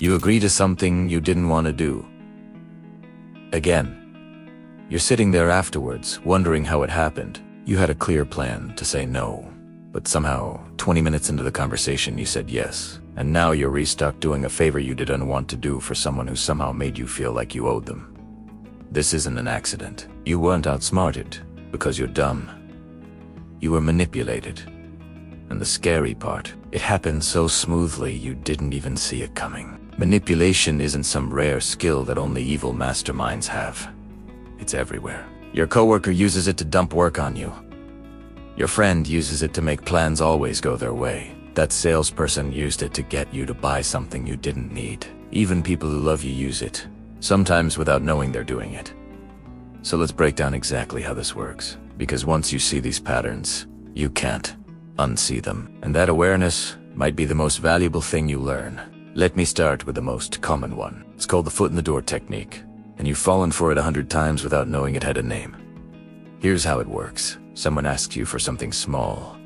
You agree to something you didn't want to do. Again. You're sitting there afterwards, wondering how it happened. You had a clear plan to say no, but somehow, 20 minutes into the conversation, you said yes. And now you're restuck doing a favor you didn't want to do for someone who somehow made you feel like you owed them. This isn't an accident. You weren't outsmarted because you're dumb. You were manipulated. And the scary part, it happened so smoothly you didn't even see it coming. Manipulation isn't some rare skill that only evil masterminds have. It's everywhere. Your coworker uses it to dump work on you. Your friend uses it to make plans always go their way. That salesperson used it to get you to buy something you didn't need. Even people who love you use it, sometimes without knowing they're doing it. So let's break down exactly how this works. Because once you see these patterns, you can't unsee them. And that awareness might be the most valuable thing you learn. Let me start with the most common one. It's called the foot in the door technique. And you've fallen for it 100 times without knowing it had a name. Here's how it works. Someone asks you for something small.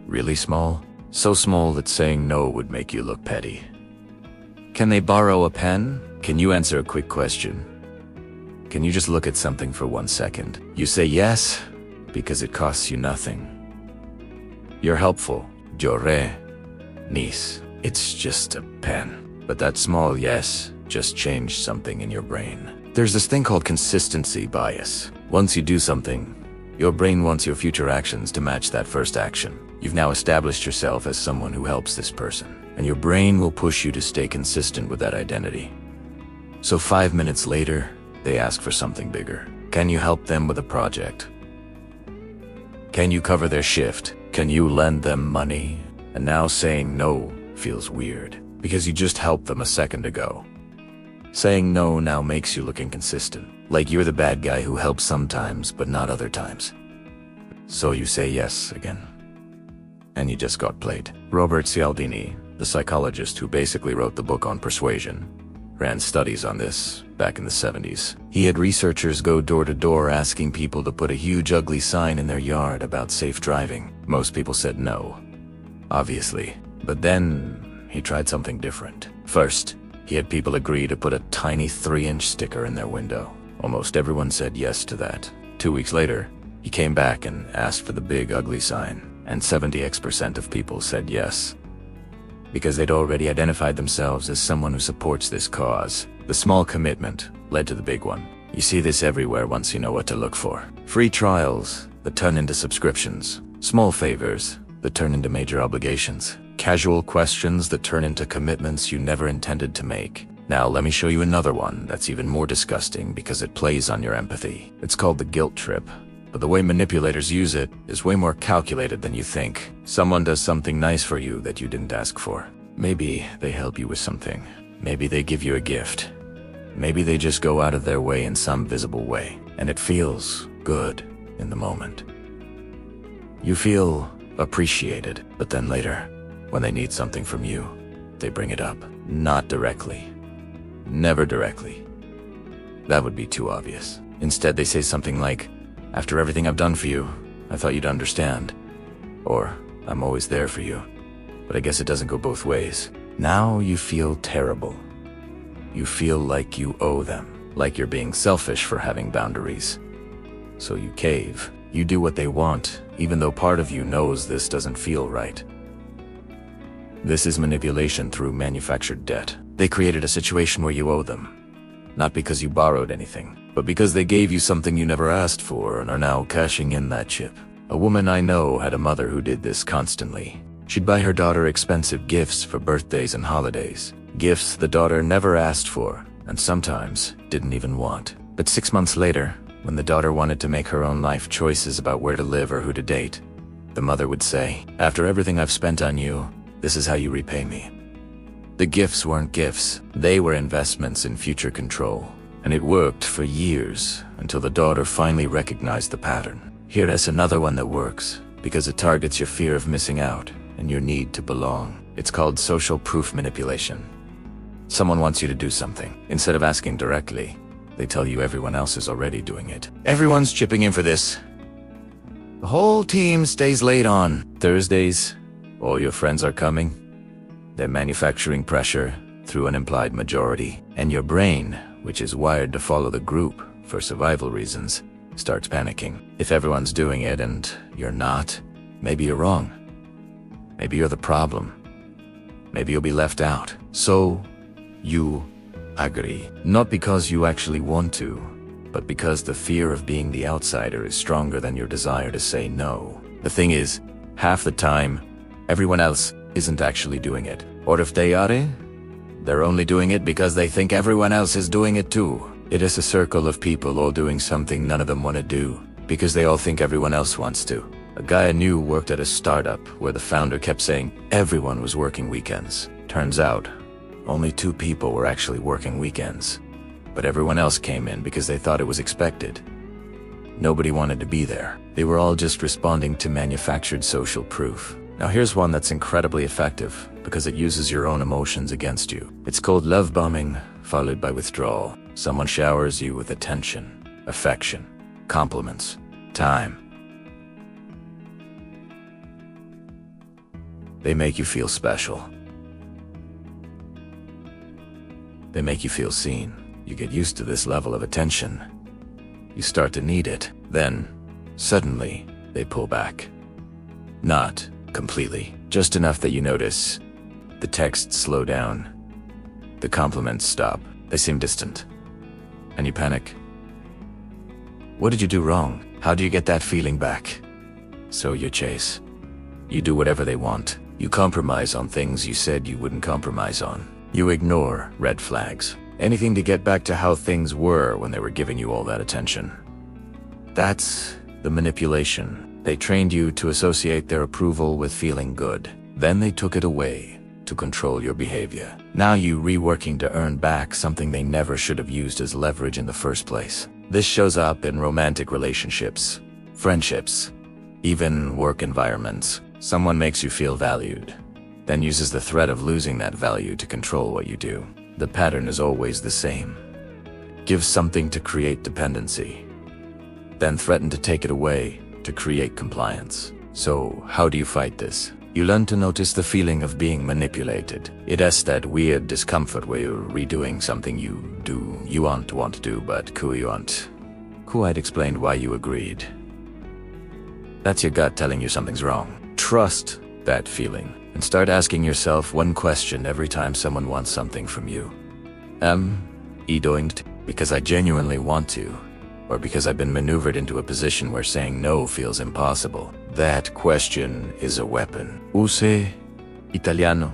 Really small? So small that saying no would make you look petty. Can they borrow a pen? Can you answer a quick question? Can you just look at something for 1 second? You say yes, because it costs you nothing. You're helpful. Lloré. Nice. It's just a pen. But that small yes just changed something in your brain. There's this thing called consistency bias. Once you do something, your brain wants your future actions to match that first action. You've now established yourself as someone who helps this person, and your brain will push you to stay consistent with that identity. So 5 minutes later, they ask for something bigger. Can you help them with a project? Can you cover their shift? Can you lend them money? And now saying no feels weird, because you just helped them a second ago. Saying no now makes you look inconsistent, like you're the bad guy who helps sometimes but not other times. So you say yes again. And you just got played. Robert Cialdini, the psychologist who basically wrote the book on persuasion, ran studies on this back in the 70s. He had researchers go door to door asking people to put a huge ugly sign in their yard about safe driving. Most people said no, obviously. But then he tried something different. First, he had people agree to put a tiny 3-inch sticker in their window. Almost everyone said yes to that. 2 weeks later, he came back and asked for the big ugly sign, and 70% of people said yes. Because they'd already identified themselves as someone who supports this cause. The small commitment led to the big one. You see this everywhere once you know what to look for. Free trials that turn into subscriptions. Small favors that turn into major obligations. Casual questions that turn into commitments you never intended to make. Now let me show you another one that's even more disgusting because it plays on your empathy. It's called the guilt trip. But the way manipulators use it is way more calculated than you think. Someone does something nice for you that you didn't ask for. Maybe they help you with something. Maybe they give you a gift. Maybe they just go out of their way in some visible way. And it feels good in the moment. You feel appreciated, but then later, when they need something from you, they bring it up. Not directly. Never directly. That would be too obvious. Instead, they say something like, "After everything I've done for you, I thought you'd understand." Or, "I'm always there for you." But I guess it doesn't go both ways. Now you feel terrible. You feel like you owe them, like you're being selfish for having boundaries. So you cave. You do what they want, even though part of you knows this doesn't feel right. This is manipulation through manufactured debt. They created a situation where you owe them. Not because you borrowed anything, but because they gave you something you never asked for and are now cashing in that chip. A woman I know had a mother who did this constantly. She'd buy her daughter expensive gifts for birthdays and holidays. Gifts the daughter never asked for, and sometimes didn't even want. But 6 months later, when the daughter wanted to make her own life choices about where to live or who to date, the mother would say, "After everything I've spent on you, this is how you repay me." The gifts weren't gifts. They were investments in future control. And it worked for years, until the daughter finally recognized the pattern. Here is another one that works, because it targets your fear of missing out and your need to belong. It's called social proof manipulation. Someone wants you to do something. Instead of asking directly, they tell you everyone else is already doing it. Everyone's chipping in for this. The whole team stays late on Thursdays. All your friends are coming. They're manufacturing pressure, through an implied majority, and your brain, which is wired to follow the group for survival reasons, starts panicking. If everyone's doing it and you're not, maybe you're wrong. Maybe you're the problem. Maybe you'll be left out. So, you agree. Not because you actually want to, but because the fear of being the outsider is stronger than your desire to say no. The thing is, half the time, everyone else isn't actually doing it. Or if they are, they're only doing it because they think everyone else is doing it too. It is a circle of people all doing something none of them want to do, because they all think everyone else wants to. A guy I knew worked at a startup where the founder kept saying everyone was working weekends. Turns out, only 2 people were actually working weekends. But everyone else came in because they thought it was expected. Nobody wanted to be there. They were all just responding to manufactured social proof. Now here's one that's incredibly effective because it uses your own emotions against you. It's called love bombing, followed by withdrawal. Someone showers you with attention, affection, compliments, time. They make you feel special. They make you feel seen. You get used to this level of attention. You start to need it. Then, suddenly, they pull back. Not completely, just enough that you notice. The texts slow down. The compliments stop. They seem distant. And you panic. What did you do wrong? How do you get that feeling back? So you chase. You do whatever they want. You compromise on things you said you wouldn't compromise on. You ignore red flags. Anything to get back to how things were when they were giving you all that attention. That's the manipulation. They trained you to associate their approval with feeling good. Then they took it away to control your behavior. Now you reworking to earn back something they never should have used as leverage in the first place. This shows up in romantic relationships, friendships, even work environments. Someone makes you feel valued, then uses the threat of losing that value to control what you do. The pattern is always the same. Give something to create dependency, then threaten to take it away to create compliance. So, how do you fight this? You learn to notice the feeling of being manipulated. It is that weird discomfort where you're redoing something you want to do, but I'd explained why you agreed. That's your gut telling you something's wrong. Trust that feeling and start asking yourself one question every time someone wants something from you. Am I doing it because I genuinely want to, or because I've been maneuvered into a position where saying no feels impossible? That question is a weapon. Use italiano.